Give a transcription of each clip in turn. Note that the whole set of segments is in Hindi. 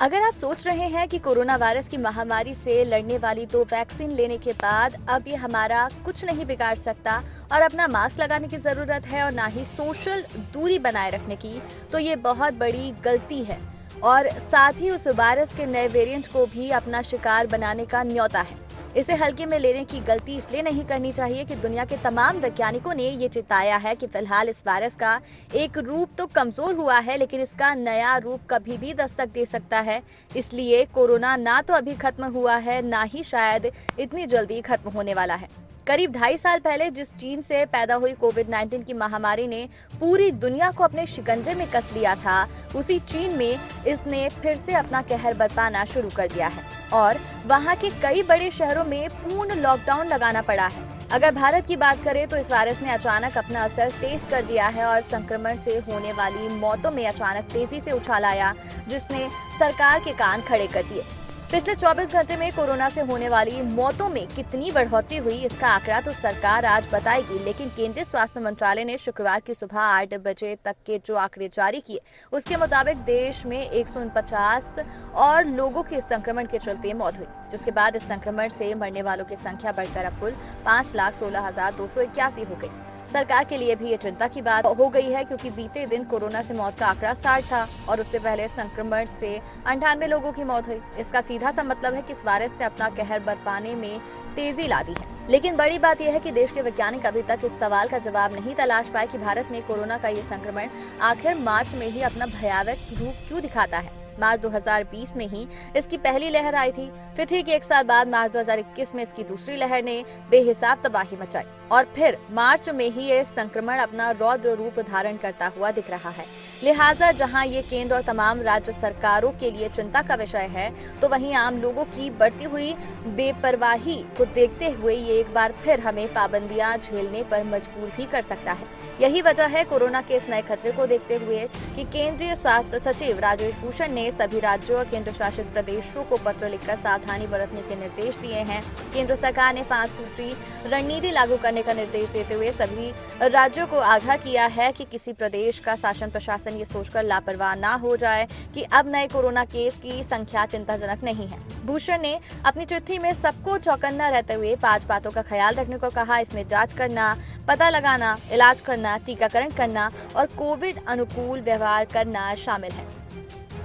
अगर आप सोच रहे हैं कि कोरोना वायरस की महामारी से लड़ने वाली 2 वैक्सीन लेने के बाद अब ये हमारा कुछ नहीं बिगाड़ सकता और अपना मास्क लगाने की ज़रूरत है और ना ही सोशल दूरी बनाए रखने की, तो ये बहुत बड़ी गलती है और साथ ही उस वायरस के नए वेरिएंट को भी अपना शिकार बनाने का न्योता है। इसे हल्के में लेने की गलती इसलिए नहीं करनी चाहिए कि दुनिया के तमाम वैज्ञानिकों ने ये चिताया है कि फिलहाल इस वायरस का एक रूप तो कमजोर हुआ है, लेकिन इसका नया रूप कभी भी दस्तक दे सकता है। इसलिए कोरोना ना तो अभी खत्म हुआ है, ना ही शायद इतनी जल्दी खत्म होने वाला है। करीब 2.5 साल पहले जिस चीन से पैदा हुई कोविड-19 की महामारी ने पूरी दुनिया को अपने शिकंजे में कस लिया था, उसी चीन में इसने फिर से अपना कहर बरपाना शुरू कर दिया है और वहां के कई बड़े शहरों में पूर्ण लॉकडाउन लगाना पड़ा है। अगर भारत की बात करें तो इस वायरस ने अचानक अपना असर तेज कर दिया है और संक्रमण से होने वाली मौतों में अचानक तेजी से उछाल आया, जिसने सरकार के कान खड़े कर दिए। पिछले 24 घंटे में कोरोना से होने वाली मौतों में कितनी बढ़ोतरी हुई, इसका आंकड़ा तो सरकार आज बताएगी, लेकिन केंद्रीय स्वास्थ्य मंत्रालय ने शुक्रवार की सुबह 8 बजे तक के जो आंकड़े जारी किए, उसके मुताबिक देश में 149 और लोगों की संक्रमण के चलते मौत हुई, जिसके बाद इस संक्रमण से मरने वालों की संख्या बढ़कर अब कुल 5,16,281 हो गई। सरकार के लिए भी ये चिंता की बात हो गई है, क्योंकि बीते दिन कोरोना से मौत का आंकड़ा 60 था और उससे पहले संक्रमण से 98 लोगों की मौत हुई। इसका सीधा सा मतलब है कि इस वायरस ने अपना कहर बरपाने में तेजी ला दी है। लेकिन बड़ी बात यह है कि देश के वैज्ञानिक अभी तक इस सवाल का जवाब नहीं तलाश पाए कि भारत में कोरोना का ये संक्रमण आखिर मार्च में ही अपना भयावह रूप क्यों दिखाता है। मार्च 2020 में ही इसकी पहली लहर आई थी, फिर ठीक 1 साल बाद मार्च 2021 में इसकी दूसरी लहर ने बेहिसाब तबाही मचाई और फिर मार्च में ही ये संक्रमण अपना रौद्र रूप धारण करता हुआ दिख रहा है। लिहाजा जहां ये केंद्र और तमाम राज्य सरकारों के लिए चिंता का विषय है, तो वहीं आम लोगों की बढ़ती हुई बेपरवाही को देखते हुए ये एक बार फिर हमें पाबंदियां झेलने पर मजबूर भी कर सकता है। यही वजह है कोरोना के इस नए खतरे को देखते हुए कि केंद्रीय स्वास्थ्य सचिव राजेश भूषण ने सभी राज्यों और केंद्र शासित प्रदेशों को पत्र लिखकर सावधानी बरतने के निर्देश दिए हैं। केंद्र सरकार ने 5 सूत्री रणनीति लागू करने का निर्देश देते हुए सभी राज्यों को आगाह किया है कि किसी प्रदेश का शासन प्रशासन ये सोचकर लापरवाह ना हो जाए कि अब नए कोरोना केस की संख्या चिंताजनक नहीं है। भूषण ने अपनी चिट्ठी में सबको चौकन्ना रहते हुए 5 बातों का ख्याल रखने को कहा। इसमें जांच करना, पता लगाना, इलाज करना, टीकाकरण करना और कोविड अनुकूल व्यवहार करना शामिल है।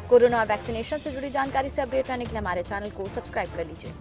कोरोना और वैक्सीनेशन से जुड़ी जानकारी से अपडेट रहने के लिए हमारे चैनल को सब्सक्राइब कर लीजिए।